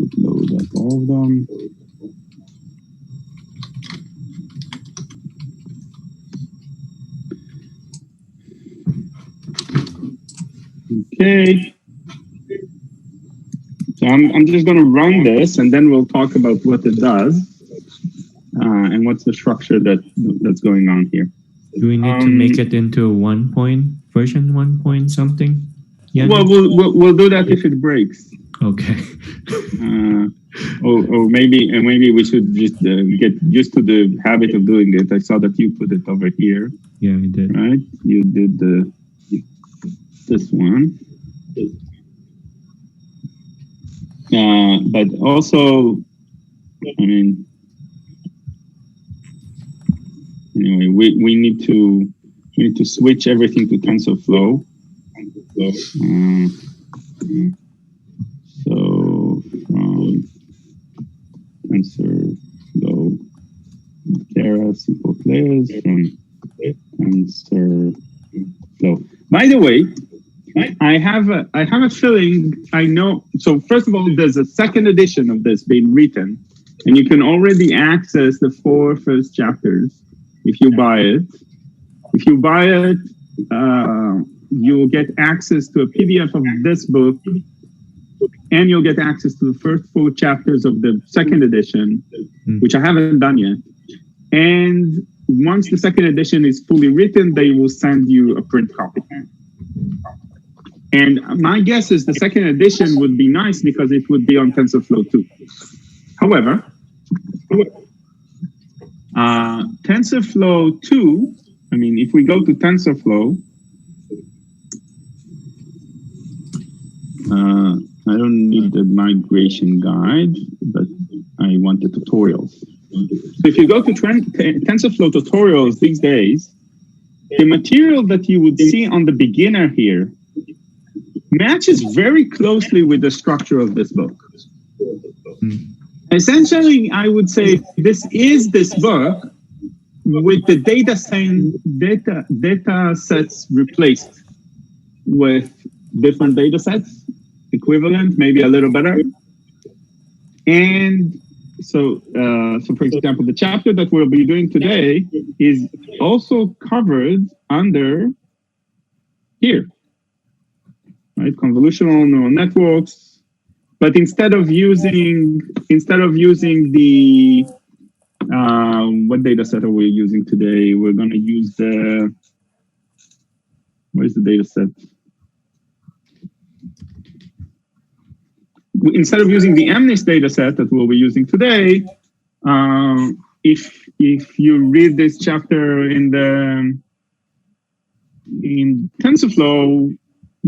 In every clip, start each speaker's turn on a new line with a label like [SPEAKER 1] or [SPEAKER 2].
[SPEAKER 1] should load up all of them. Okay. So I'm just going to run this, and then we'll talk about what it does and what's the structure that's going on here.
[SPEAKER 2] Do we need to make it into version 1 point something? Yeah.
[SPEAKER 1] Well, we'll do that if it breaks.
[SPEAKER 2] Okay.
[SPEAKER 1] Or maybe we should just get used to the habit of doing it. I saw that you put it over here.
[SPEAKER 2] Yeah, I did.
[SPEAKER 1] Right? You did this one. But also, I mean, anyway, we need to switch everything to TensorFlow. So from TensorFlow, Kara, simple players from TensorFlow. By the way, I have a feeling I know. So first of all, there's a second edition of this being written, and you can already access the 4 first chapters if you buy it. If you buy it, you'll get access to a PDF of this book, and you'll get access to the first 4 chapters of the second edition, which I haven't done yet. And once the second edition is fully written, they will send you a print copy. And my guess is the second edition would be nice because it would be on TensorFlow 2. However, TensorFlow 2, I mean, if we go to TensorFlow, I don't need the migration guide, but I want the tutorials. So if you go to TensorFlow tutorials these days, the material that you would see on the beginner here matches very closely with the structure of this book. Essentially, I would say this is this book with the data sets replaced with different data sets, equivalent, maybe a little better. And so for example, the chapter that we'll be doing today is also covered under here. Right, convolutional neural networks, but instead of using the what data set are we using today? We're going to use where's the data set? Instead of using the MNIST data set that we'll be using today, if you read this chapter in TensorFlow,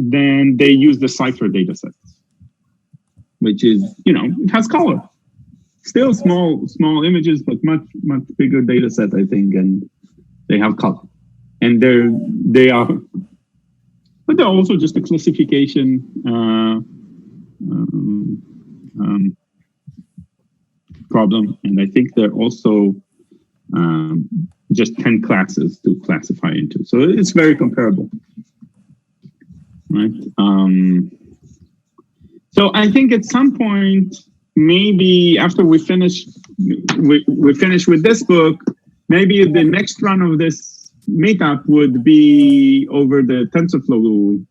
[SPEAKER 1] then they use the Cypher dataset, which is, it has color. Still small images, but much bigger data set, I think, and they have color. And they're also just a classification problem. And I think they're also just 10 classes to classify into. So it's very comparable. Right. So I think at some point, maybe after we finish with this book, maybe the next run of this meetup would be over the TensorFlow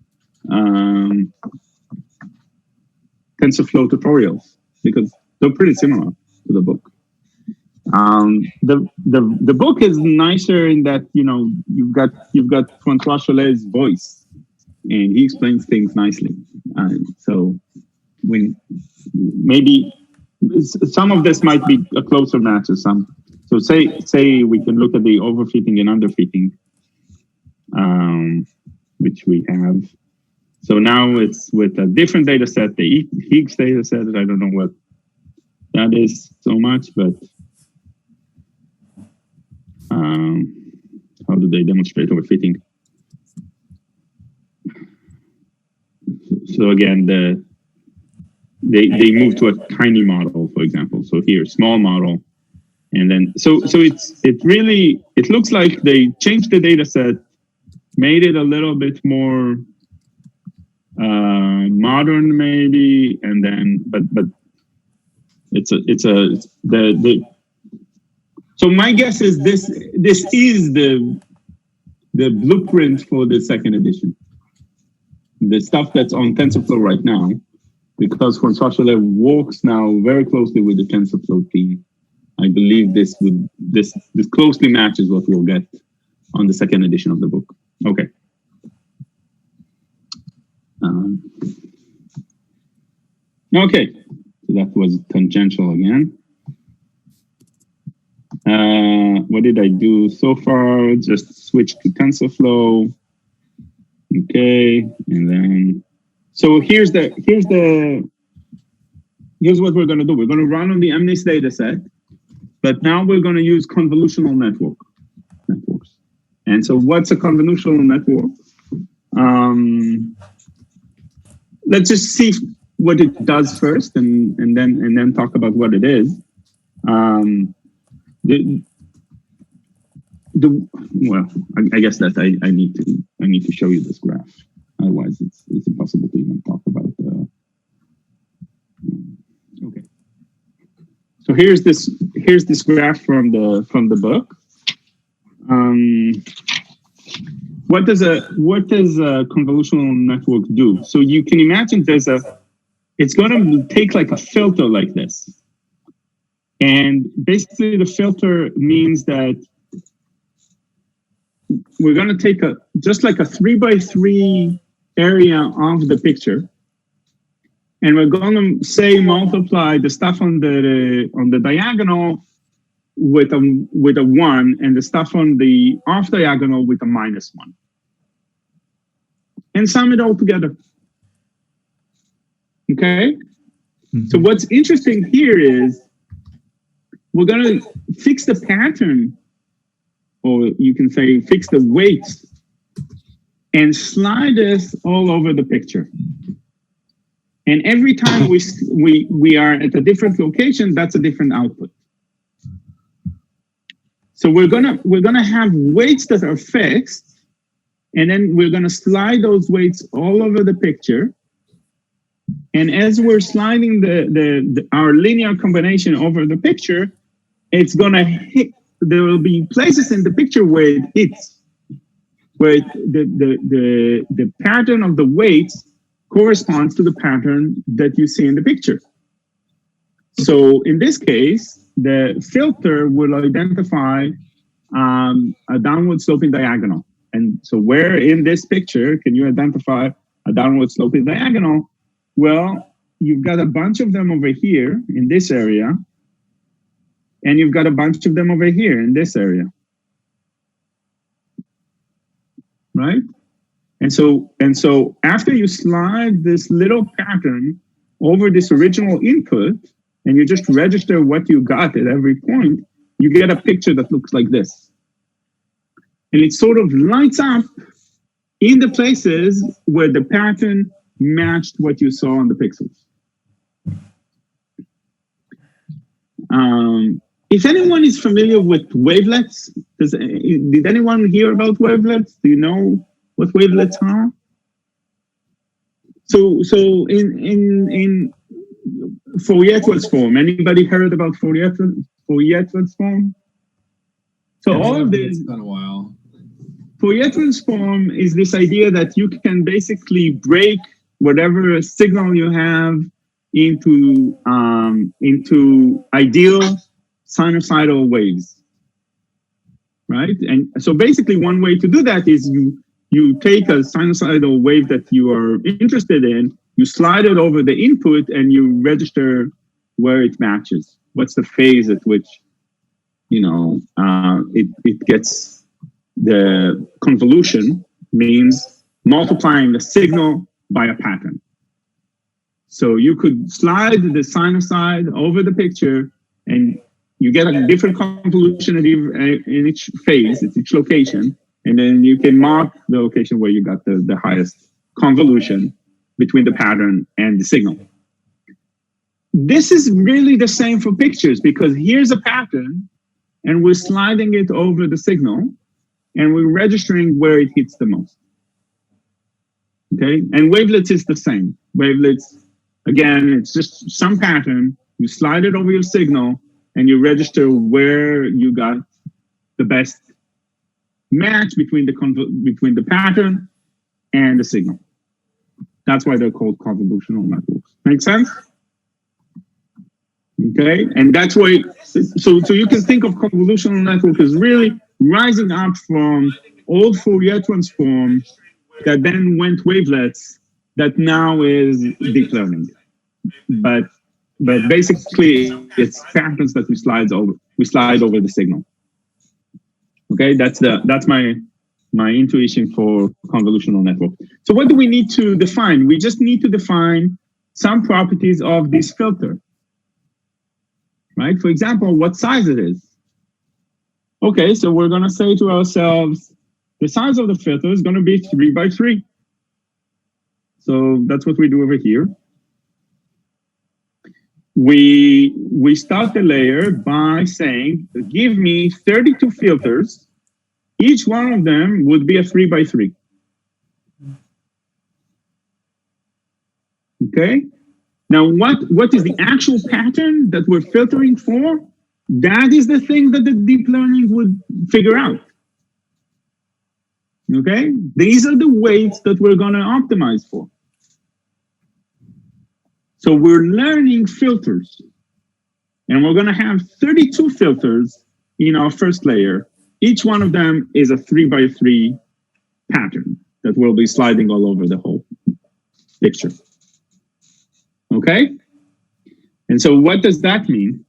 [SPEAKER 1] tutorials, because they're pretty similar to the book. The book is nicer in that you've got François Chollet's voice. And he explains things nicely. So maybe some of this might be a closer match or some. So say we can look at the overfitting and underfitting, which we have. So now it's with a different data set, the Higgs data set. I don't know what that is so much, but how do they demonstrate overfitting? So again, they move to a tiny model, for example. So here, small model, and then so it looks like they changed the data set, made it a little bit more modern, maybe, and then but So my guess is this is the blueprint for the second edition. The stuff that's on TensorFlow right now, because François Chollet works now very closely with the TensorFlow team. I believe this closely matches what we'll get on the second edition of the book. Okay. Okay, so that was tangential again. What did I do so far? Just switch to TensorFlow. Okay, and then so here's what we're going to do. We're going to run on the MNIST data set, but now we're going to use convolutional networks. And so what's a convolutional network? Let's just see what it does first, and then talk about what it is. Well, I guess that I need to show you this graph. Otherwise, it's impossible to even talk about. Okay. So here's this graph from the book. What does a convolutional network do? So you can imagine it's going to take like a filter like this. And basically the filter means that we're going to take just like a 3x3 area of the picture. And we're going to say multiply the stuff on the diagonal with a 1 and the stuff on the off diagonal with a -1. And sum it all together. Okay? Mm-hmm. So what's interesting here is we're going to fix the pattern, or you can say fix the weights, and slide this all over the picture. And every time we are at a different location, that's a different output. So we're gonna have weights that are fixed, and then we're gonna slide those weights all over the picture. And as we're sliding our linear combination over the picture, it's gonna hit. There will be places in the picture where it hits, where the pattern of the weights corresponds to the pattern that you see in the picture. So in this case, the filter will identify a downward sloping diagonal. And so where in this picture can you identify a downward sloping diagonal? Well, you've got a bunch of them over here in this area, and you've got a bunch of them over here in this area. Right? And so after you slide this little pattern over this original input, and you just register what you got at every point, you get a picture that looks like this. And it sort of lights up in the places where the pattern matched what you saw on the pixels. If anyone is familiar with wavelets, did anyone hear about wavelets? Do you know what wavelets are? So in Fourier transform, anybody heard about Fourier transform? So all of this,
[SPEAKER 3] it's been a while.
[SPEAKER 1] Fourier transform is this idea that you can basically break whatever signal you have into ideal sinusoidal waves, right? And so basically one way to do that is you take a sinusoidal wave that you are interested in, you slide it over the input, and you register where it matches. What's the phase at which, it gets the convolution, means multiplying the signal by a pattern. So you could slide the sinusoid over the picture, and you get a different convolution in each phase, at each location, and then you can mark the location where you got the highest convolution between the pattern and the signal. This is really the same for pictures, because here's a pattern, and we're sliding it over the signal, and we're registering where it hits the most. Okay, and wavelets is the same. Wavelets, again, it's just some pattern, you slide it over your signal, and you register where you got the best match between the pattern and the signal. That's why they're called convolutional networks. Make sense? Okay, and that's why, so you can think of convolutional network as really rising up from old Fourier transform that then went wavelets that now is deep learning. But basically it's patterns that we slide over the signal. Okay, that's my intuition for convolutional network. So what do we need to define? We just need to define some properties of this filter. Right? For example, what size it is. Okay, so we're going to say to ourselves, the size of the filter is going to be 3 by 3. So that's what we do over here. We start the layer by saying, give me 32 filters. Each one of them would be a 3 by 3. Okay? Now, what is the actual pattern that we're filtering for? That is the thing that the deep learning would figure out. Okay? These are the weights that we're going to optimize for. So we're learning filters. And we're going to have 32 filters in our first layer. Each one of them is a 3 by 3 pattern that will be sliding all over the whole picture. Okay? And so what does that mean?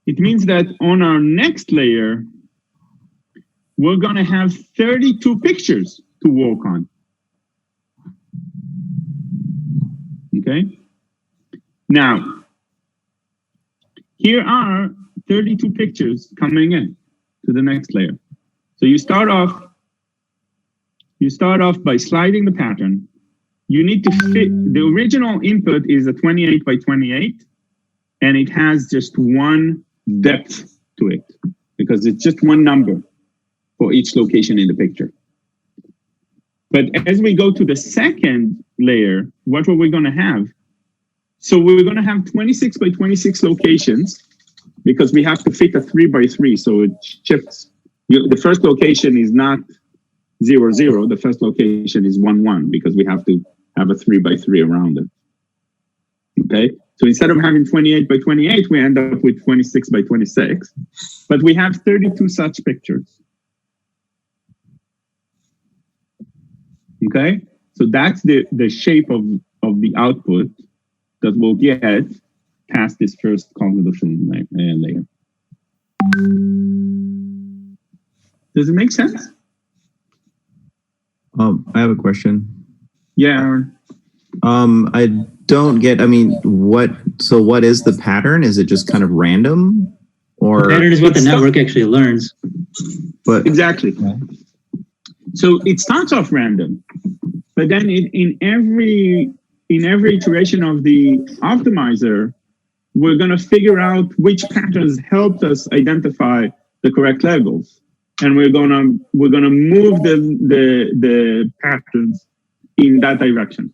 [SPEAKER 1] It means that on our next layer, we're going to have 32 pictures to work on. Okay? Now, here are 32 pictures coming in to the next layer. So you start off by sliding the pattern. You need to fit, the original input is a 28 by 28, and it has just one depth to it because it's just one number for each location in the picture. But as we go to the second layer, what are we going to have? So we're going to have 26 by 26 locations because we have to fit a 3 by 3, so it shifts. The first location is not 0, 0. The first location is 1, 1 because we have to have a 3 by 3 around it. Okay, so instead of having 28 by 28, we end up with 26 by 26, but we have 32 such pictures. Okay, so that's the shape of the output that we'll get past this first convolution layer. Does it make sense?
[SPEAKER 3] I have a question.
[SPEAKER 1] Yeah, Aaron.
[SPEAKER 3] I don't get, what is the pattern? Is it just kind of random? Or
[SPEAKER 4] the pattern is what the network actually learns.
[SPEAKER 3] But
[SPEAKER 1] exactly. So it starts off random, but then in every iteration of the optimizer, we're going to figure out which patterns helped us identify the correct levels, and we're gonna move the patterns in that direction.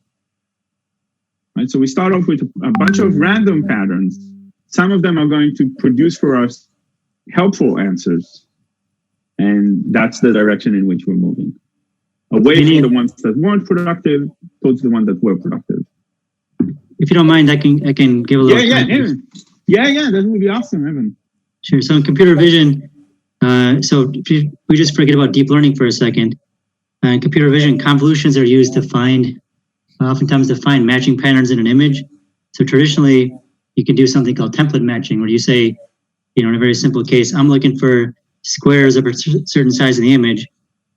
[SPEAKER 1] Right, so we start off with a bunch of random patterns. Some of them are going to produce for us helpful answers, and that's the direction in which we're moving. Away from the ones that weren't productive, towards the ones that were productive.
[SPEAKER 4] If you don't mind, I can give a little.
[SPEAKER 1] Yeah, that would be awesome, Evan.
[SPEAKER 4] Sure. So in computer vision, so if we just forget about deep learning for a second. In computer vision, convolutions are used to oftentimes to find matching patterns in an image. So traditionally, you can do something called template matching, where you say, in a very simple case, I'm looking for squares of a certain size in the image.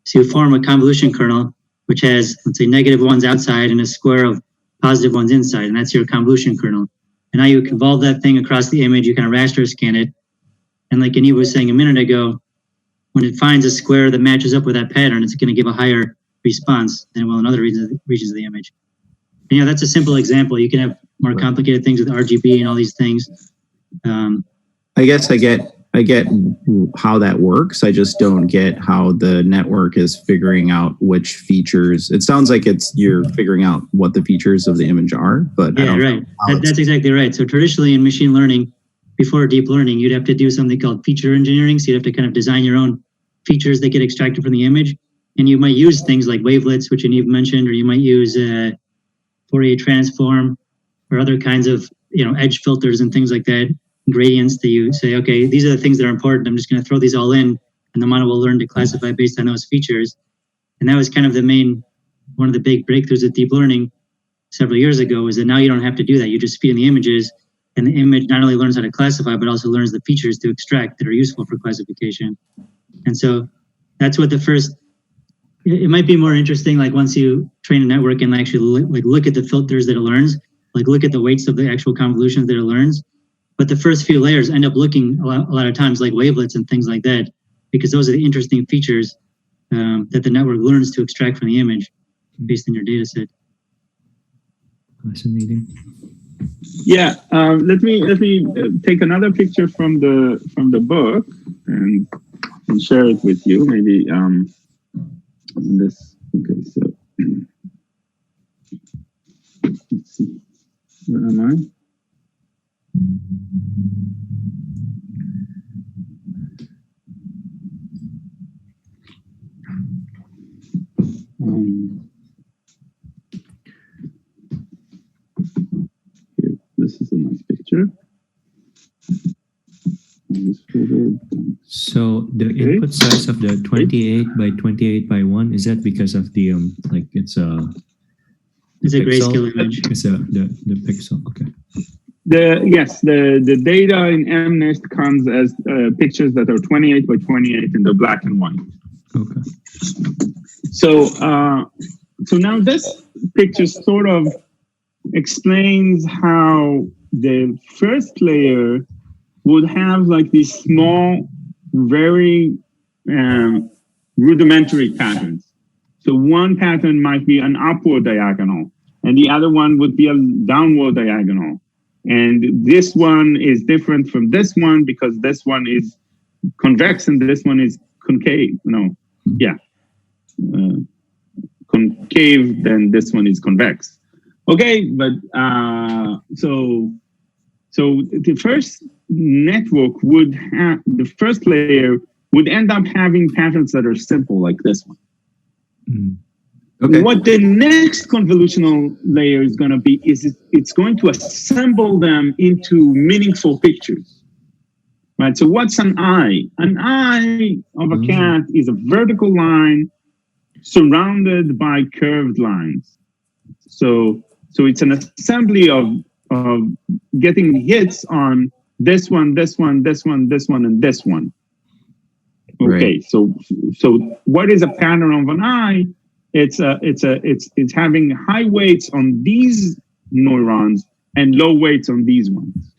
[SPEAKER 4] So you form a convolution kernel, which has, let's say, negative ones outside and a square of positive ones inside, and that's your convolution kernel. And now you convolve that thing across the image, you kind of raster scan it. And like Aniv was saying a minute ago, when it finds a square that matches up with that pattern, it's going to give a higher response than it will in other regions of the image. And, that's a simple example. You can have more complicated things with RGB and all these things.
[SPEAKER 3] I guess I get how that works. I just don't get how the network is figuring out which features. It sounds like you're figuring out what the features of the image are, but
[SPEAKER 4] yeah, right. That's exactly right. So traditionally in machine learning, before deep learning, you'd have to do something called feature engineering. So you'd have to kind of design your own features that get extracted from the image. And you might use things like wavelets, which Yaniv mentioned, or you might use Fourier transform or other kinds of edge filters and things like that, gradients that you say, okay, these are the things that are important. I'm just going to throw these all in, and the model will learn to classify based on those features. And that was kind of one of the big breakthroughs of deep learning several years ago, is that now you don't have to do that. You just feed in the images, and the image not only learns how to classify, but also learns the features to extract that are useful for classification. And so that's what it might be more interesting, like once you train a network and actually look at the filters that it learns, like look at the weights of the actual convolutions that it learns. But the first few layers end up looking a lot of times like wavelets and things like that, because those are the interesting features that the network learns to extract from the image based on your data set.
[SPEAKER 2] Fascinating.
[SPEAKER 1] Yeah, let me take another picture from the book and share it with you. Maybe this. Okay, so let's see. Where am I? Here, this is a nice picture.
[SPEAKER 2] So the input size of the 28 by 28 by 1, is that because of the it's a
[SPEAKER 4] grayscale image?
[SPEAKER 2] It's the pixel. Okay.
[SPEAKER 1] The data in MNIST comes as pictures that are 28 by 28 in the black and white.
[SPEAKER 2] Okay.
[SPEAKER 1] So now this picture sort of explains how the first layer would have like these small, very rudimentary patterns. So one pattern might be an upward diagonal, and the other one would be a downward diagonal. And this one is different from this one because this one is convex and this one is concave. Concave, then this one is convex. Okay, but so the first network would have, the first layer would end up having patterns that are simple like this one.
[SPEAKER 3] Okay.
[SPEAKER 1] What the next convolutional layer is going to be is it's going to assemble them into meaningful pictures, right? So what's an eye? An eye of a cat is a vertical line surrounded by curved lines. So it's an assembly of getting hits on this one, this one, this one, this one, and this one. Okay, right. So what is a pattern of an eye? It's having high weights on these neurons and low weights on these ones.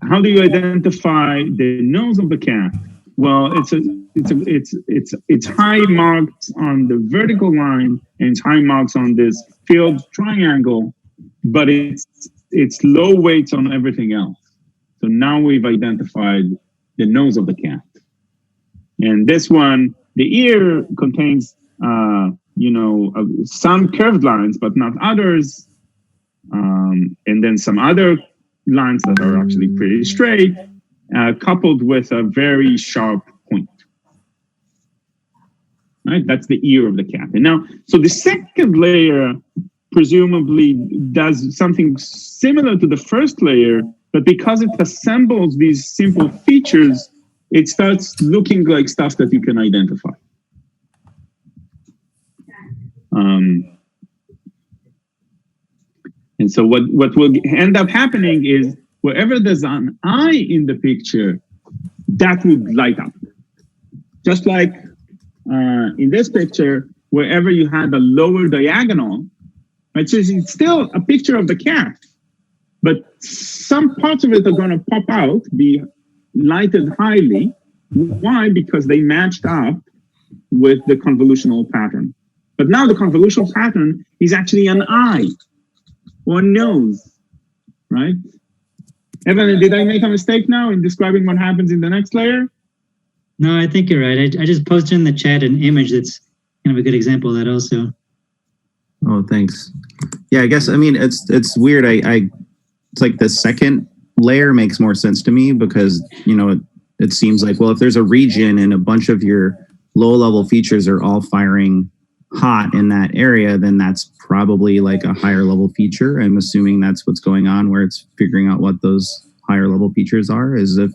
[SPEAKER 1] How do you identify the nose of the cat? Well, it's high marks on the vertical line and it's high marks on this filled triangle, but it's low weights on everything else. So now we've identified the nose of the cat. And this one, the ear contains some curved lines, but not others. And then some other lines that are actually pretty straight, coupled with a very sharp point. Right? That's the ear of the cat. And now, so the second layer presumably does something similar to the first layer, but because it assembles these simple features, it starts looking like stuff that you can identify. And so what will end up happening is wherever there's an eye in the picture, that would light up. Just like in this picture, wherever you had a lower diagonal, right? So it's still a picture of the cat, but some parts of it are going to pop out, be lighted highly. Why? Because they matched up with the convolutional pattern. But now the convolutional pattern is actually an eye or a nose, right? Evan, did I make a mistake now in describing what happens in the next layer?
[SPEAKER 4] No, I think you're right. I just posted in the chat an image that's kind of a good example of that also.
[SPEAKER 3] Oh, thanks. Yeah, I guess, I mean, it's weird. It's like the second layer makes more sense to me because, you know, it seems like, well, if there's a region and a bunch of your low level features are all firing hot in that area, then that's probably like a higher level feature. I'm assuming that's what's going on, where it's figuring out what those higher level features are, is if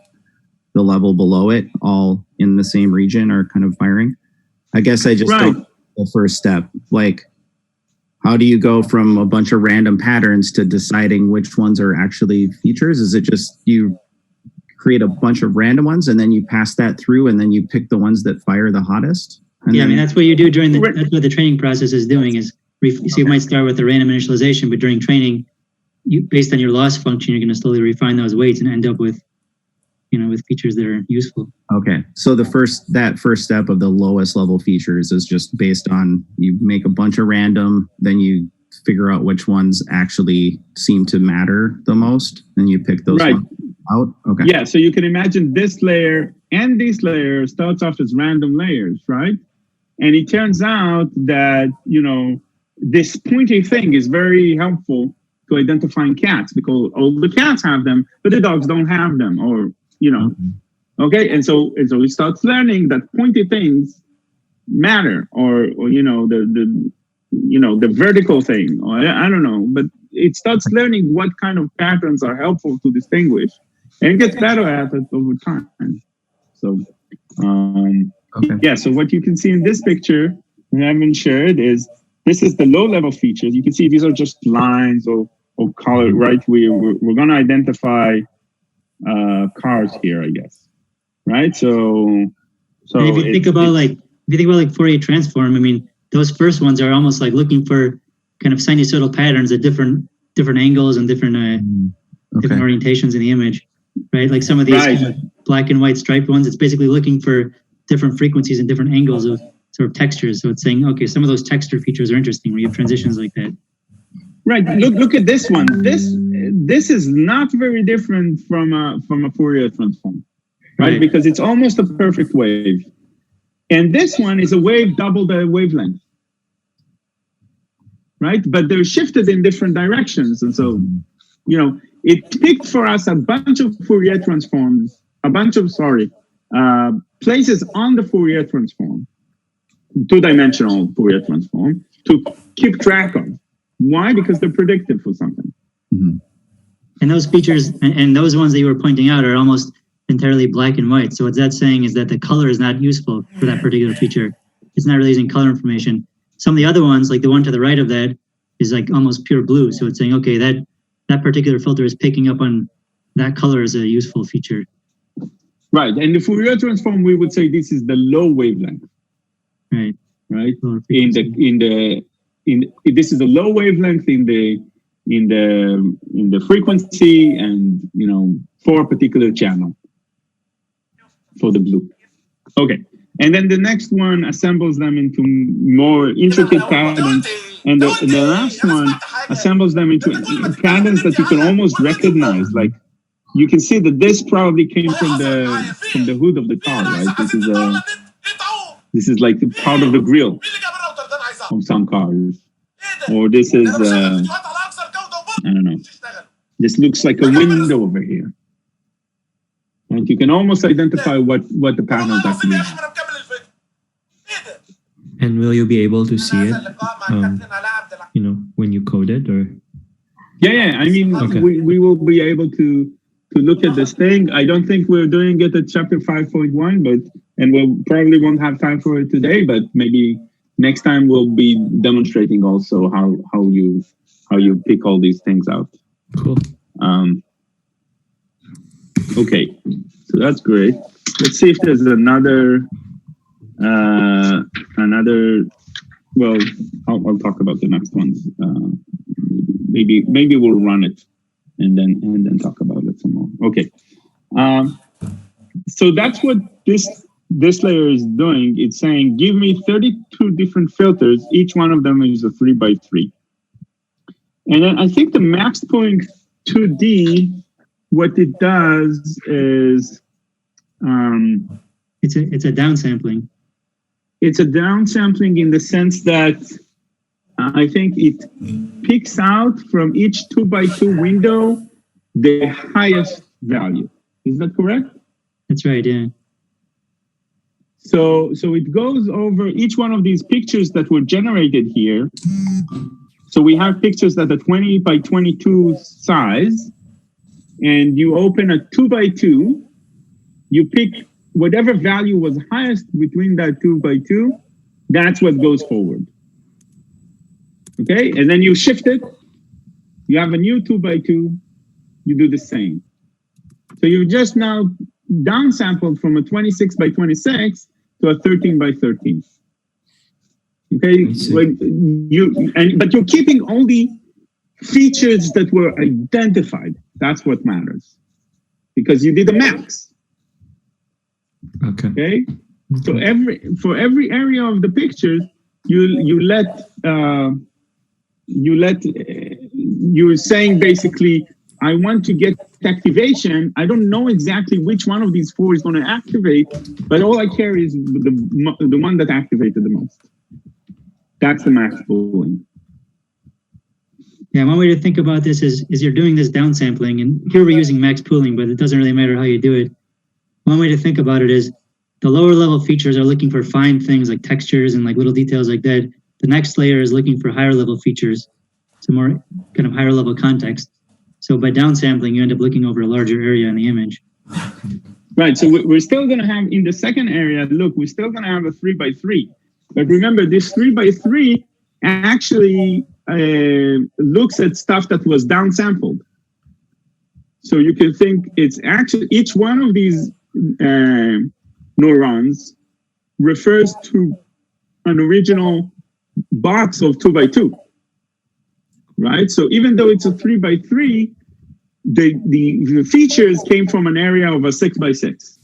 [SPEAKER 3] the level below it all in the same region are kind of firing. I guess I just don't know the first step. Like, how do you go from a bunch of random patterns to deciding which ones are actually features? Is it just you create a bunch of random ones and then you pass that through and then you pick the ones that fire the hottest?
[SPEAKER 4] Yeah, I mean, that's what you do during that's what the training process is doing is, so you might start with the random initialization, but during training, based on your loss function, you're going to slowly refine those weights and end up with, you know, with features that are useful.
[SPEAKER 3] Okay. So that first step of the lowest level features is just based on, you make a bunch of random, then you figure out which ones actually seem to matter the most, and you pick those ones out. Okay.
[SPEAKER 1] Yeah. So you can imagine this layer and this layer starts off as random layers, right? And it turns out that, you know, this pointy thing is very helpful to identifying cats because all the cats have them, but the dogs don't have them, or, you know. Okay. And so it starts learning that pointy things matter, or you know, the vertical thing, or I don't know, but it starts learning what kind of patterns are helpful to distinguish, and it gets better at it over time. So, yeah, so what you can see in this picture, we haven't shared, is this is the low-level features. You can see these are just lines or color, right? We're going to identify cars here, I guess, right? So
[SPEAKER 4] if you think about like Fourier transform, I mean, those first ones are almost like looking for kind of sinusoidal patterns at different angles and different orientations in the image, right? Like some of these kind of black and white striped ones, it's basically looking for different frequencies and different angles of sort of textures. So it's saying, okay, some of those texture features are interesting where you have transitions like that.
[SPEAKER 1] Right. Look at this one. This is not very different from a Fourier transform, right? Because it's almost a perfect wave. And this one is a wave double the wavelength, right? But they're shifted in different directions. And so, you know, it picked for us a bunch of Fourier transforms, places on the Fourier transform, two-dimensional Fourier transform, to keep track of. Why? Because they're predictive for something.
[SPEAKER 3] Mm-hmm.
[SPEAKER 4] And those features and those ones that you were pointing out are almost entirely black and white. So what that's saying is that the color is not useful for that particular feature. It's not really using color information. Some of the other ones, like the one to the right of that, is like almost pure blue. So it's saying, okay, that particular filter is picking up on that color as a useful feature.
[SPEAKER 1] Right. And the Fourier transform, we would say this is the low wavelength. Right. This is a low wavelength in the frequency, and, you know, for a particular channel for the blue. Okay. And then the next one assembles them into more intricate patterns. And the last one assembles them into patterns that you can almost recognize. Like, you can see that this probably came from the hood of the car, right? This is like part of the grille of some cars. Or this is, I don't know. This looks like a window over here. And you can almost identify what the patterns actually are.
[SPEAKER 2] And will you be able to see it, you know, when you code it, or?
[SPEAKER 1] Yeah. I mean, we will be able to look at this thing. I don't think we're doing it at chapter 5.1, and we'll probably won't have time for it today, but maybe next time we'll be demonstrating also how you pick all these things out.
[SPEAKER 2] Cool.
[SPEAKER 1] Okay, so that's great. Let's see if there's another. Well, I'll talk about the next ones. Maybe we'll run it and then talk about it some more. Okay. So that's what this layer is doing. It's saying, give me 32 different filters. Each one of them is a 3x3. And then I think the max point 2D what it does is
[SPEAKER 4] It's a downsampling.
[SPEAKER 1] it's a downsampling in the sense that I think it picks out from each 2x2 window the highest value. Is that correct?
[SPEAKER 4] That's right, yeah.
[SPEAKER 1] So it goes over each one of these pictures that were generated here. So we have pictures that are 20 by 22 size, and you open a 2x2, you pick whatever value was highest between that 2x2, that's what goes forward. Okay, and then you shift it, you have a new 2x2, you do the same. So you've just now downsampled from a 26 by 26 to a 13 by 13. Okay, but you're keeping all the features that were identified. That's what matters, because you did a max. Okay. So for every area of the pictures, you're saying basically, I want to get activation. I don't know exactly which one of these four is going to activate, but all I care is the one that activated the most. That's the max pooling.
[SPEAKER 4] Yeah, one way to think about this is you're doing this downsampling, and here we're using max pooling, but it doesn't really matter how you do it. One way to think about it is the lower level features are looking for fine things like textures and like little details like that. The next layer is looking for higher level features, so more kind of higher level context. So by downsampling, you end up looking over a larger area in the image.
[SPEAKER 1] Right, so we're still going to have, in the second area, look, we're still going to have a 3x3. But remember, this 3x3 actually looks at stuff that was downsampled. So you can think it's actually, each one of these neurons refers to an original box of 2x2. Right? So even though it's a 3x3, the features came from an area of a 6x6.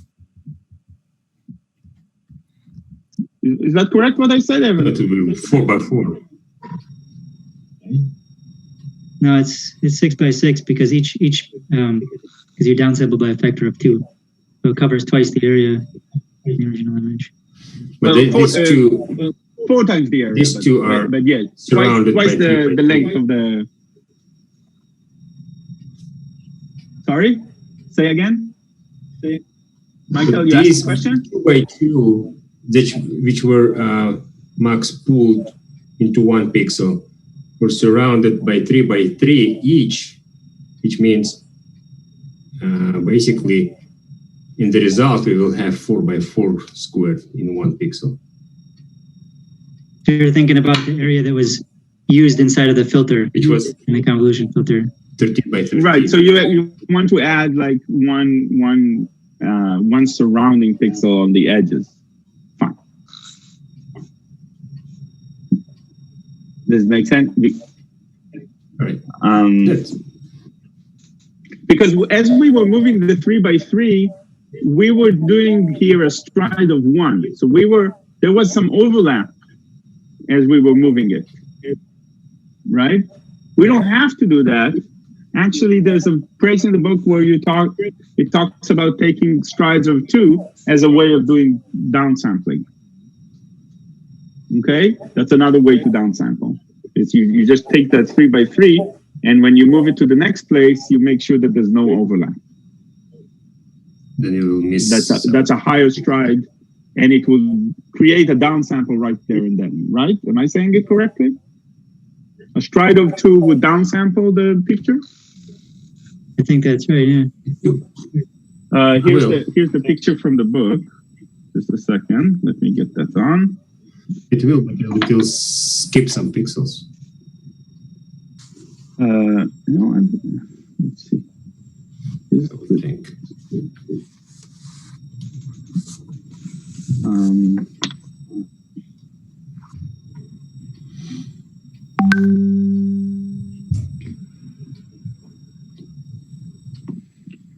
[SPEAKER 1] Is that correct what I said, Evan?
[SPEAKER 5] That will be 4x4.
[SPEAKER 4] No, it's 6x6 because each because you downsample by a factor of 2. So it covers twice the area in the original image.
[SPEAKER 5] But these two
[SPEAKER 1] 4 times the area.
[SPEAKER 5] These two are
[SPEAKER 1] but yeah,
[SPEAKER 5] surrounded
[SPEAKER 1] twice
[SPEAKER 5] by
[SPEAKER 1] the length of the. Sorry, say again. Michael, you asked a question.
[SPEAKER 5] 2x2 which were max pooled into 1 pixel were surrounded by 3x3 each, which means basically in the result we will have 4x4 squared in 1 pixel.
[SPEAKER 4] So you're thinking about the area that was used inside of the filter,
[SPEAKER 5] which was
[SPEAKER 4] in the convolution filter.
[SPEAKER 5] 13 by 13.
[SPEAKER 1] Right. So you want to add like one surrounding pixel on the edges. Fine. Does this make sense?
[SPEAKER 5] All right.
[SPEAKER 1] Because as we were moving the 3x3, we were doing here a stride of 1. So there was some overlap as we were moving it, right? We don't have to do that. Actually, there's a place in the book where it talks about taking strides of 2 as a way of doing downsampling. Okay, that's another way to downsample. It's you just take that 3x3, and when you move it to the next place, you make sure that there's no overlap.
[SPEAKER 5] Then you will miss.
[SPEAKER 1] That's a higher stride, and it will create a downsample right there and then, right? Am I saying it correctly? A stride of 2 would downsample the picture?
[SPEAKER 4] I think that's right, yeah.
[SPEAKER 1] Here's the picture from the book. Just a second. Let me get that on.
[SPEAKER 5] It will, but it will skip some pixels.
[SPEAKER 1] No, let's see.
[SPEAKER 5] I would think.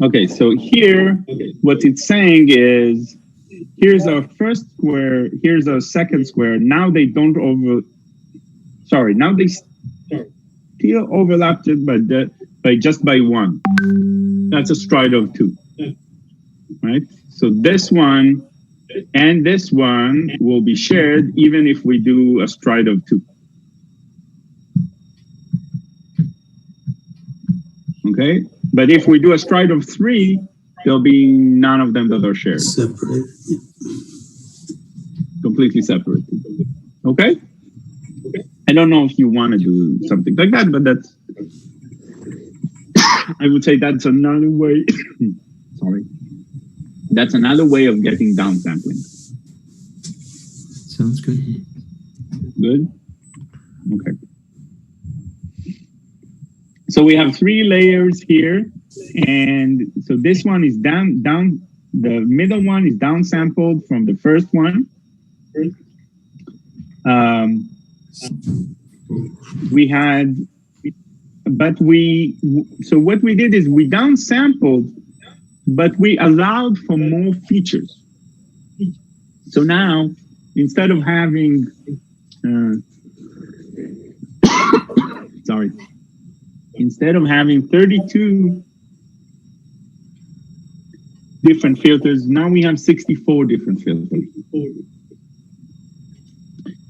[SPEAKER 1] Okay, so here, what it's saying is, here's our first square, here's our second square. Now they don't now they still overlapped it, but by one. That's a stride of 2, right? So this one and this one will be shared even if we do a stride of 2. Okay, but if we do a stride of 3, there'll be none of them that are shared.
[SPEAKER 6] Separate.
[SPEAKER 1] Completely separate. Okay? I don't know if you want to do something like that, but that's, I would say that's another way. Sorry. That's another way of getting downsampling.
[SPEAKER 2] Sounds good.
[SPEAKER 1] Good? Okay. So we have 3 layers here. And so this one is down, the middle one is downsampled from the first one. So what we did is we downsampled, but we allowed for more features. So now, instead of having, instead of having 32 different filters, now we have 64 different filters.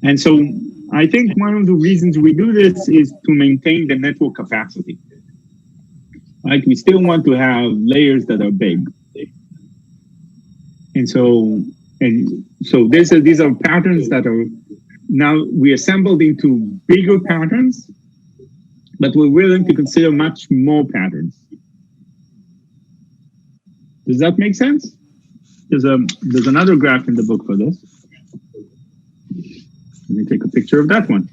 [SPEAKER 1] And so I think one of the reasons we do this is to maintain the network capacity. Right? We still want to have layers that are big. And so these are patterns that are now we assembled into bigger patterns, but we're willing to consider much more patterns. Does that make sense? There's another graph in the book for this. Let me take a picture of that one.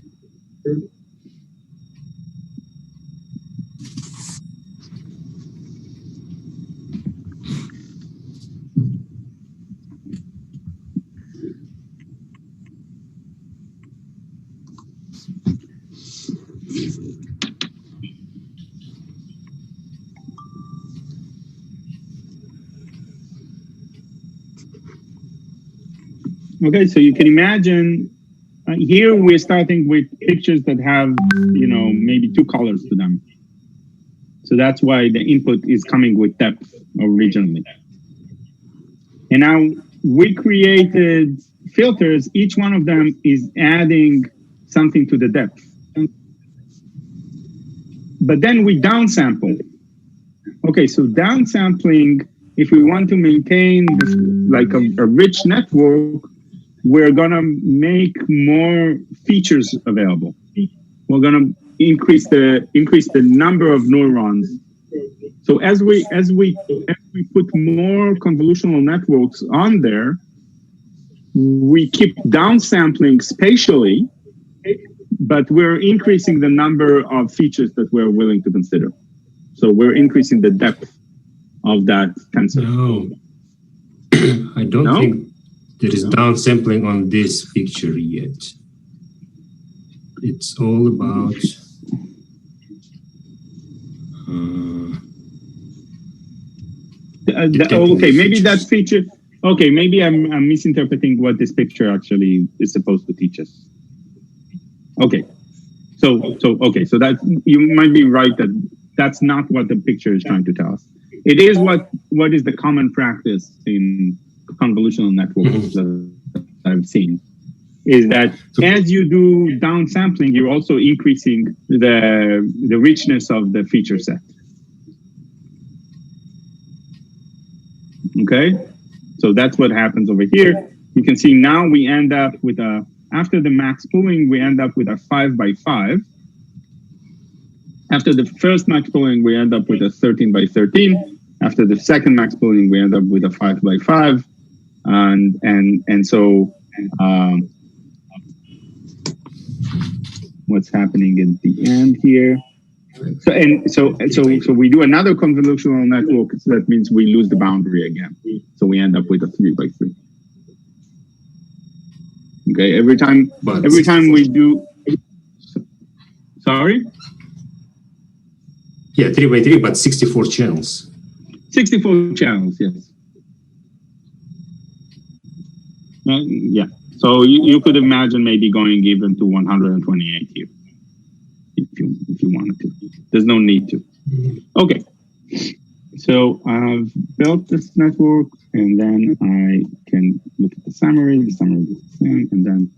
[SPEAKER 1] Okay, so you can imagine here we're starting with pictures that have, maybe 2 colors to them. So that's why the input is coming with depth originally. And now we created filters. Each one of them is adding something to the depth. But then we downsample. Okay, so downsampling, if we want to maintain this, like a rich network, we're gonna make more features available. We're gonna increase the number of neurons. So as we put more convolutional networks on there, we keep downsampling spatially, but we're increasing the number of features that we're willing to consider. So we're increasing the depth of that tensor.
[SPEAKER 5] No, I don't think there is downsampling on this picture yet. It's all about
[SPEAKER 1] okay, maybe that feature. Okay, maybe I'm misinterpreting what this picture actually is supposed to teach us. Okay, so that you might be right that that's not what the picture is trying to tell us. It is what is the common practice in convolutional networks that I've seen, is that as you do downsampling, you're also increasing the richness of the feature set. Okay, so that's what happens over here. You can see now we end up with after the max pooling, we end up with a 5x5. After the first max pooling, we end up with a 13x13. After the second max pooling, we end up with a 5x5. And so what's happening in the end here? So we do another convolutional network. So that means we lose the boundary again. So we end up with a 3x3. Okay, every time we do. Sorry.
[SPEAKER 5] Yeah, 3x3, but 64 channels.
[SPEAKER 1] 64 channels, yes. Yeah. So you could imagine maybe going even to 128 here, if you wanted to. There's no need to. Okay. So I've built this network, and then I can look at the summary. The summary is the same, and then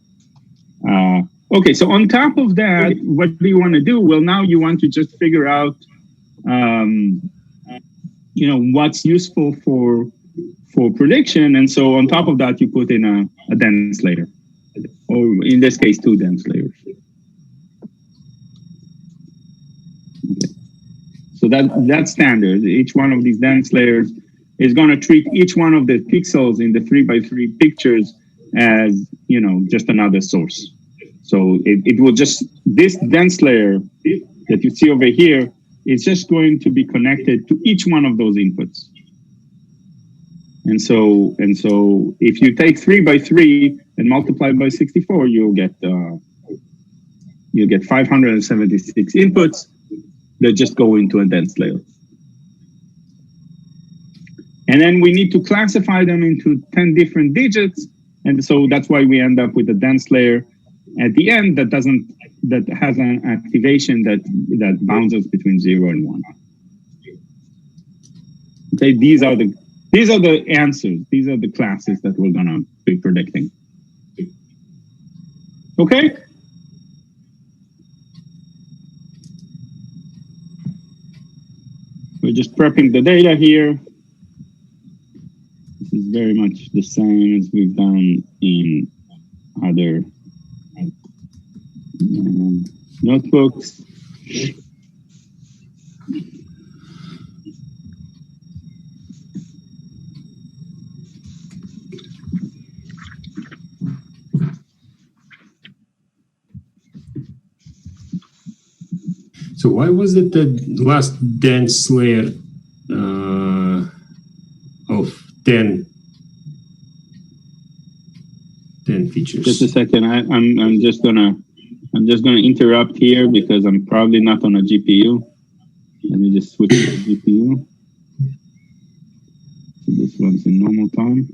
[SPEAKER 1] okay. So on top of that, what do you want to do? Well, now you want to just figure out, you know, what's useful for prediction, and so on top of that, you put in a dense layer, or in this case, 2 dense layers. Okay. So that's standard. Each one of these dense layers is going to treat each one of the pixels in the 3x3 pictures as, you know, just another source. So it will just, this dense layer that you see over here is just going to be connected to each one of those inputs. And so if you take 3x3 and multiply by 64, you'll get 576 inputs that just go into a dense layer. And then we need to classify them into 10 different digits. And so that's why we end up with a dense layer at the end that has an activation that bounds us between 0 and 1. Okay, these are the answers. These are the classes that we're gonna be predicting. Okay? We're just prepping the data here. This is very much the same as we've done in other notebooks.
[SPEAKER 5] So why was it the last dense layer of 10 features?
[SPEAKER 1] Just a second. I'm just gonna interrupt here because I'm probably not on a GPU. Let me just switch to the GPU. So this one's in normal time.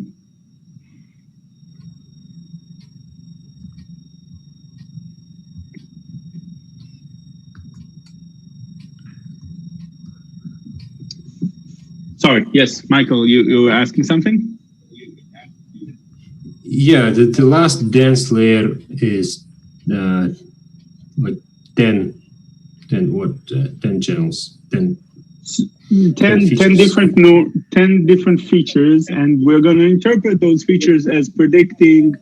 [SPEAKER 1] Sorry. Yes, Michael, you were asking something?
[SPEAKER 5] Yeah, the last dense layer is like 10 channels, 10
[SPEAKER 1] different features, and we're going to interpret those features as predicting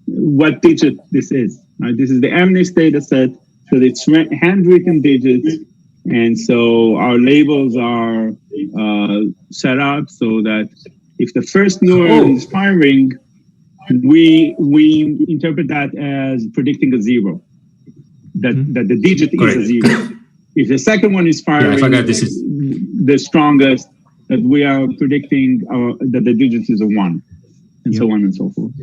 [SPEAKER 1] what digit this is. Right? This is the MNIST data set, so it's handwritten digits, and so our labels are set up so that if the first neuron is firing, we interpret that as predicting a 0. That the digit is a 0. If the second one is firing, the strongest, that we are predicting that the digit is a 1, and so on and so forth.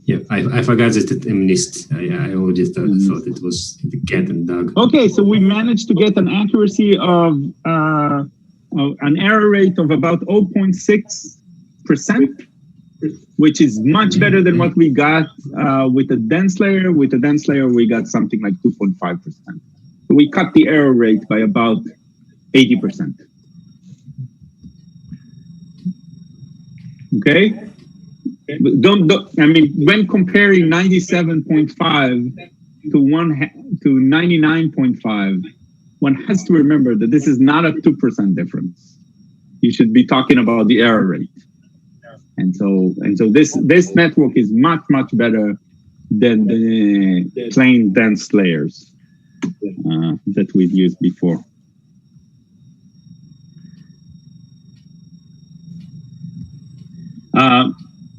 [SPEAKER 5] Yeah, I forgot that it MNIST. I already thought it was the cat and dog.
[SPEAKER 1] Okay, so we managed to get an accuracy of an error rate of about 0.6%, which is much better than what we got with the dense layer. With the dense layer, we got something like 2.5%. So we cut the error rate by about 80%. Okay? I mean, when comparing 97.5 to 99.5, one has to remember that this is not a 2% difference. You should be talking about the error rate. And so this network is much better than the plain dense layers that we've used before.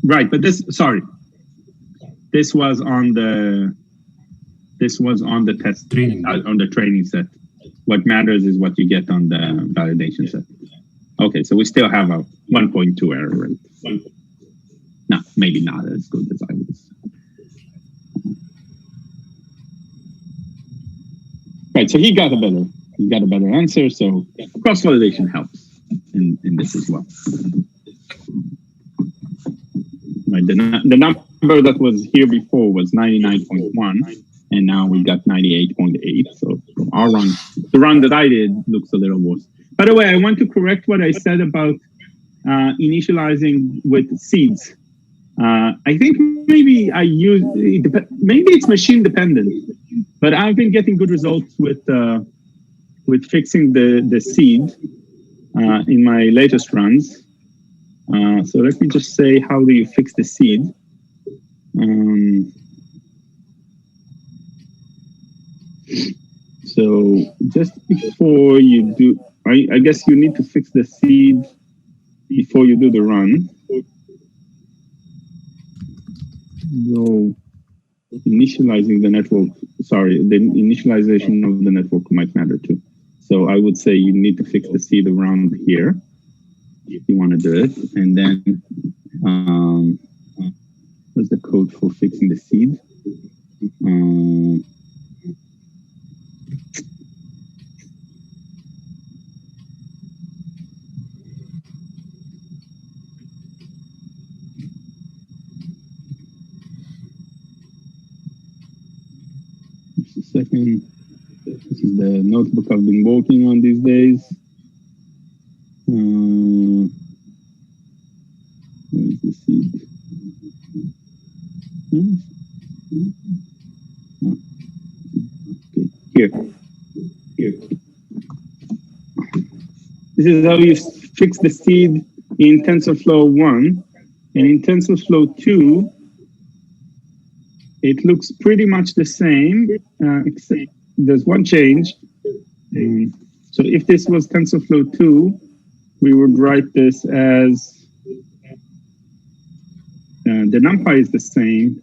[SPEAKER 1] Right, but this was on the test
[SPEAKER 5] training
[SPEAKER 1] on the training set. What matters is what you get on the validation set. Okay, so we still have a 1.2 error rate. No, maybe not as good as I was. Right, so he got a better answer. So cross validation helps in this as well. Right, the number that was here before was 99.1, and now we got 98.8. So our run, the run that I did, looks a little worse. By the way, I want to correct what I said about initializing with seeds. I think maybe maybe it's machine dependent, but I've been getting good results with fixing the seed in my latest runs. So let me just say, how do you fix the seed? So just before you do, I guess you need to fix the seed before you do the run. So initializing the network, the initialization of the network might matter too. So I would say you need to fix the seed around here if you want to do it. And then what's the code for fixing the seed? Just a second. This is the notebook I've been working on these days. Where is the seed? Okay, here. This is how you fix the seed in TensorFlow 1. And in TensorFlow 2, it looks pretty much the same, except there's one change. So if this was TensorFlow 2, we would write this as, the NumPy is the same,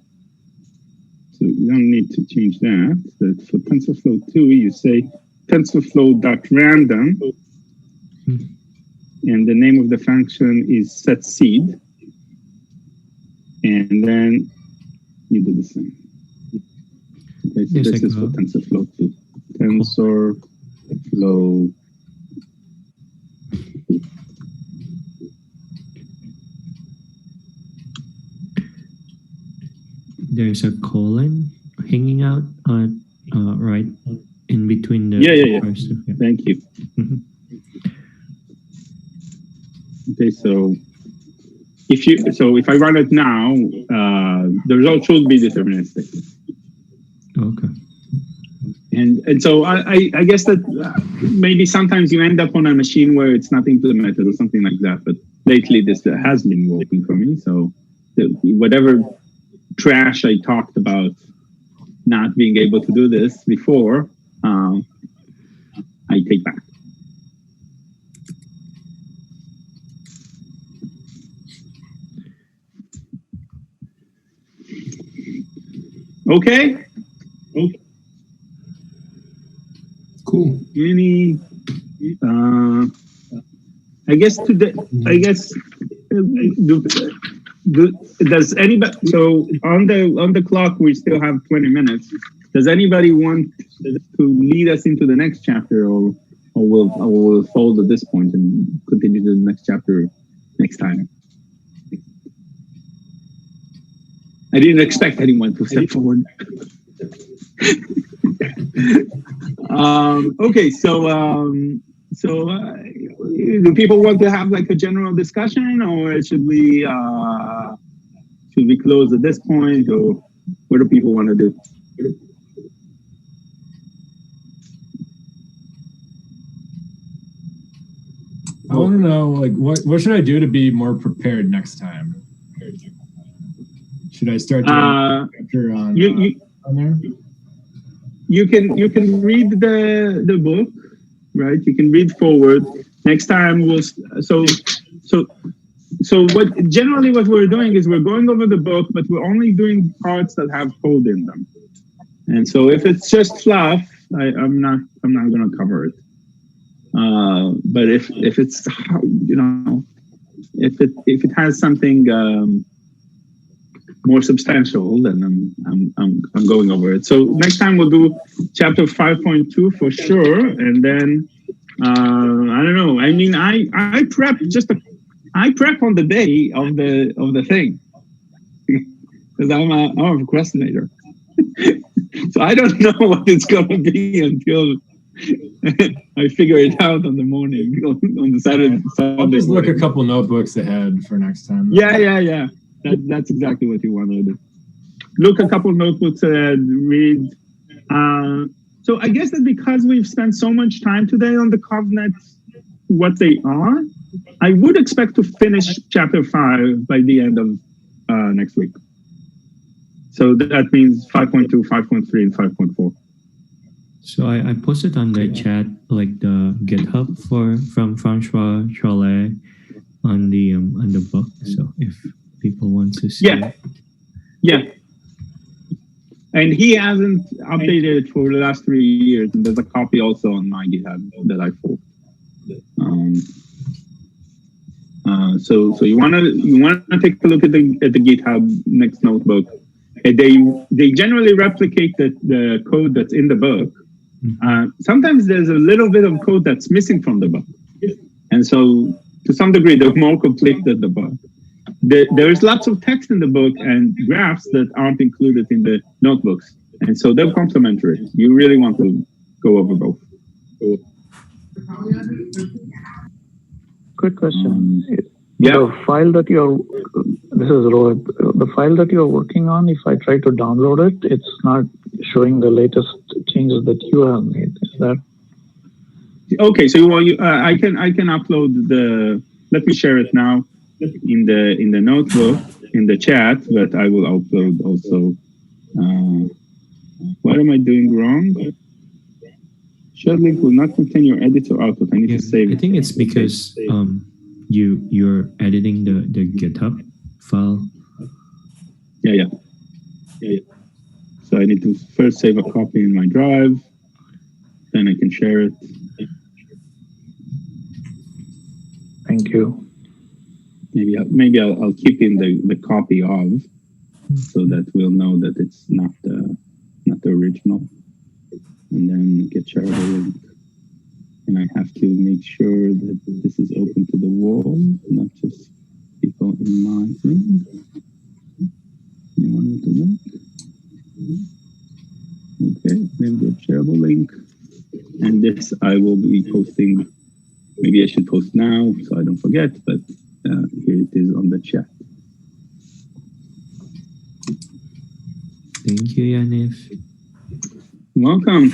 [SPEAKER 1] so you don't need to change that. But for TensorFlow 2, you say TensorFlow.random, and the name of the function is setSeed, and then you do the same. Okay, so this is for TensorFlow 2. TensorFlow.
[SPEAKER 2] There's a colon hanging out right in between the first.
[SPEAKER 1] Yeah. Thank you. Okay, so if I run it now, the result should be deterministic.
[SPEAKER 2] Okay.
[SPEAKER 1] And so I guess that maybe sometimes you end up on a machine where it's not implemented or something like that. But lately this has been working for me. So whatever trash I talked about not being able to do this before, I take back. Okay.
[SPEAKER 5] Cool.
[SPEAKER 1] Does anybody? So on the clock, we still have 20 minutes. Does anybody want to lead us into the next chapter, or we'll fold at this point and continue to the next chapter next time? I didn't expect anyone to step forward. Okay, so do people want to have like a general discussion, or should we close at this point, or what do people want to do?
[SPEAKER 6] I want to know, like, what should I do to be more prepared next time? Should I start doing chapter on there?
[SPEAKER 1] You can read the book, right? You can read forward. Next time so what we're doing is we're going over the book, but we're only doing parts that have code in them. And so if it's just fluff, I'm not going to cover it. But if it's if it has something more substantial, then I'm going over it. So next time we'll do chapter 5.2 for sure, and then I don't know. I mean, I prep on the day of the thing because I'm a procrastinator. So I don't know what it's going to be until I figure it out on the morning, on the Saturday.
[SPEAKER 6] I'll just look
[SPEAKER 1] morning.
[SPEAKER 6] a couple notebooks ahead for next time.
[SPEAKER 1] Yeah. That's exactly what you want to do. Look a couple notebooks ahead, read. So I guess that because we've spent so much time today on the covenants, what they are, I would expect to finish chapter 5 by the end of next week. So that means 5.2, 5.3, and 5.4.
[SPEAKER 2] So I posted on the chat like the GitHub from François Chollet on the book. So if people want to see it.
[SPEAKER 1] Yeah. And he hasn't updated it for the last 3 years. And there's a copy also on my GitHub that I forked. So you wanna take a look at the GitHub next notebook. They generally replicate the code that's in the book. Sometimes there's a little bit of code that's missing from the book, and so to some degree they're more complete than the book. There's lots of text in the book and graphs that aren't included in the notebooks, and so they're complementary. You really want to go over both.
[SPEAKER 7] Quick question.
[SPEAKER 1] Yeah.
[SPEAKER 7] The file that this is Rohit. The file that you're working on, if I try to download it, it's not showing the latest changes that you have made. Is that
[SPEAKER 1] okay? So I can upload the. Let me share it now in the notebook in the chat, but I will upload also. What am I doing wrong? Shared link will not contain your edit or output. I need to save it.
[SPEAKER 2] I think it's because you're editing the GitHub file.
[SPEAKER 1] Yeah. So I need to first save a copy in my drive, then I can share it.
[SPEAKER 7] Thank you.
[SPEAKER 1] Maybe I'll keep in the copy of, so that we'll know that it's not the original, and then get shareable link. And I have to make sure that this is open to the world, not just people in my thing. Anyone with the link? Okay, then get shareable link. And this I will be posting. Maybe I should post now so I don't forget, but here it is on the chat.
[SPEAKER 2] Thank you, Yaniv.
[SPEAKER 1] Welcome.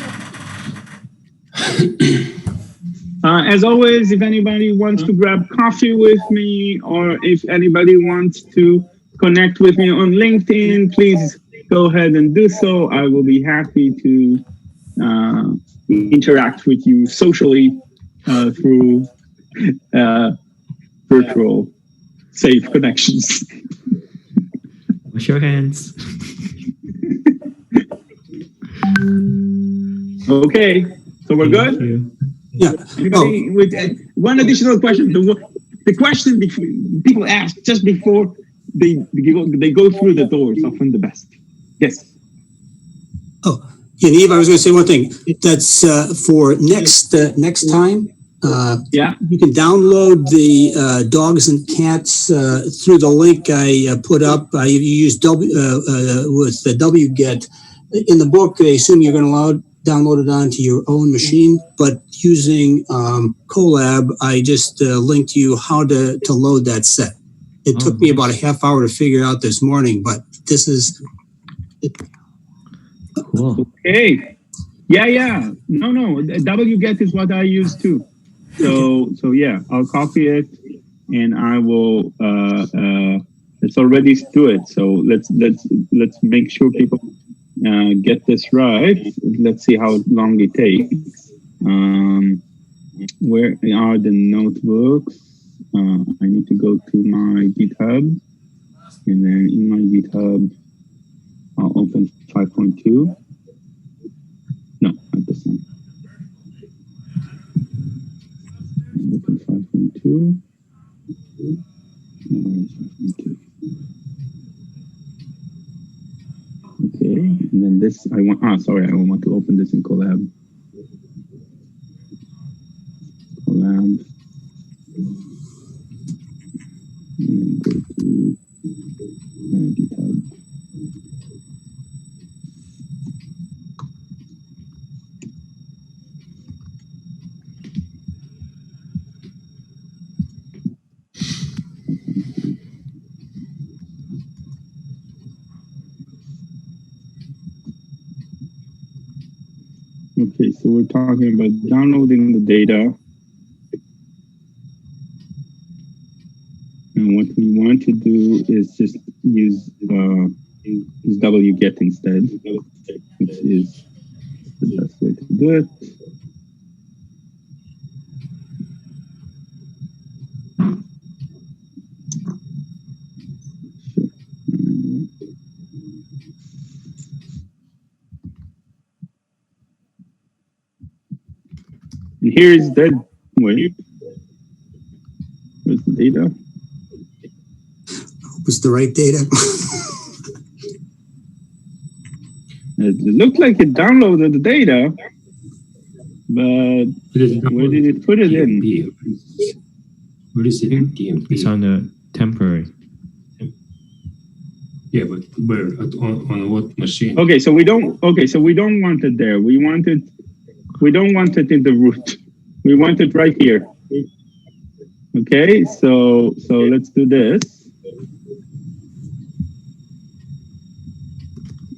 [SPEAKER 1] As always, if anybody wants to grab coffee with me, or if anybody wants to connect with me on LinkedIn, please go ahead and do so. I will be happy to interact with you socially through virtual safe connections.
[SPEAKER 2] Wash your hands.
[SPEAKER 1] Okay, so we're good?
[SPEAKER 8] Yeah.
[SPEAKER 1] Anybody with one additional question? The question people ask just before they go through the door is often the best. Yes.
[SPEAKER 8] Oh, Yaniv, I was going to say one thing. That's for next time.
[SPEAKER 1] Yeah.
[SPEAKER 8] You can download the dogs and cats through the link I put up. You use with the wget. In the book, they assume you're going to download it onto your own machine, but using Colab, I just linked you how to load that set. It took me about a half hour to figure out this morning, but this is
[SPEAKER 2] cool.
[SPEAKER 1] Okay. Yeah. No. wget is what I use too. So yeah, I'll copy it and I will. Let's already do it. So let's make sure people get this right. Let's see how long it takes. Where are the notebooks? I need to go to my GitHub, and then in my GitHub, I'll open 5.2. No, not this one. I'll open 5.2. Where is 5.2? Okay, and then this I want. Sorry, I want to open this in Colab. And then go to GitHub. Okay, so we're talking about downloading the data. And what we want to do is just use wget instead, which is the best way to do it. Sure. And here's that. Wait, where's the data?
[SPEAKER 8] Was the right data?
[SPEAKER 1] It looked like it downloaded the data, but where did it put it in?
[SPEAKER 5] Where is it? DMP.
[SPEAKER 2] It's on the temporary.
[SPEAKER 5] Yeah, but where? On what machine?
[SPEAKER 1] Okay, so we don't. Okay, so we don't want it there. We want it. We don't want it in the root. We want it right here. Okay, so let's do this.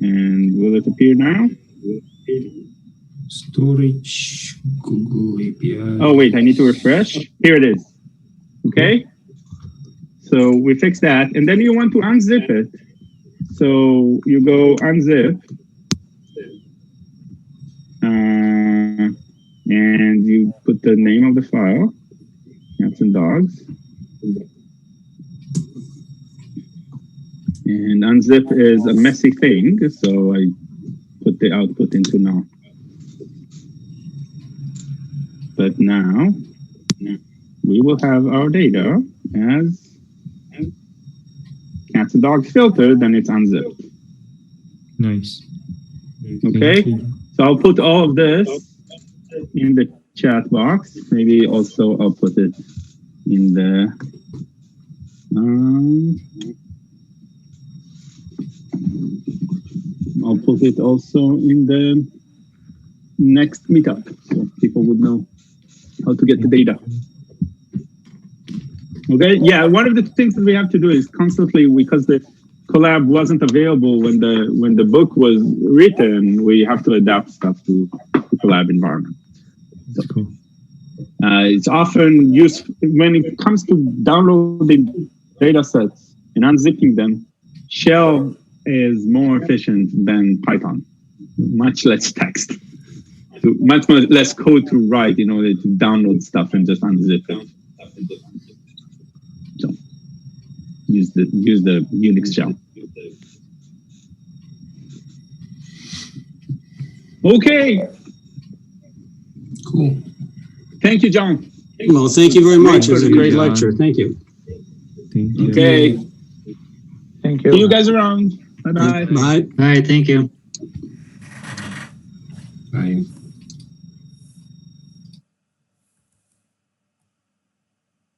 [SPEAKER 1] And will it appear now?
[SPEAKER 5] Storage, Google API.
[SPEAKER 1] Oh wait, I need to refresh. Here it is. Okay. So we fix that, and then you want to unzip it. So you go unzip, and you put the name of the file, cats and dogs. And unzip is a messy thing, so I put the output into now. But now we will have our data as cats and dogs filtered, then it's unzipped.
[SPEAKER 2] Nice.
[SPEAKER 1] Okay, so I'll put all of this in the chat box. Maybe also I'll put it in the I'll put it also in the next meetup, so people would know how to get the data. Okay, yeah, one of the things that we have to do is constantly, because the collab wasn't available when the book was written, we have to adapt stuff to the collab environment.
[SPEAKER 2] That's cool.
[SPEAKER 1] It's often used when it comes to downloading data sets and unzipping them. Shell is more efficient than Python. Much less text, much less code to write in order to download stuff and just unzip it. So use the Unix shell. Okay.
[SPEAKER 5] Cool.
[SPEAKER 1] Thank you, John.
[SPEAKER 8] Well, thank you very much. It was a great lecture. Thank you.
[SPEAKER 2] Thank you.
[SPEAKER 1] Okay.
[SPEAKER 7] Thank you.
[SPEAKER 1] See you guys around. Bye-bye.
[SPEAKER 8] Bye.
[SPEAKER 4] All right, thank you.
[SPEAKER 5] Bye.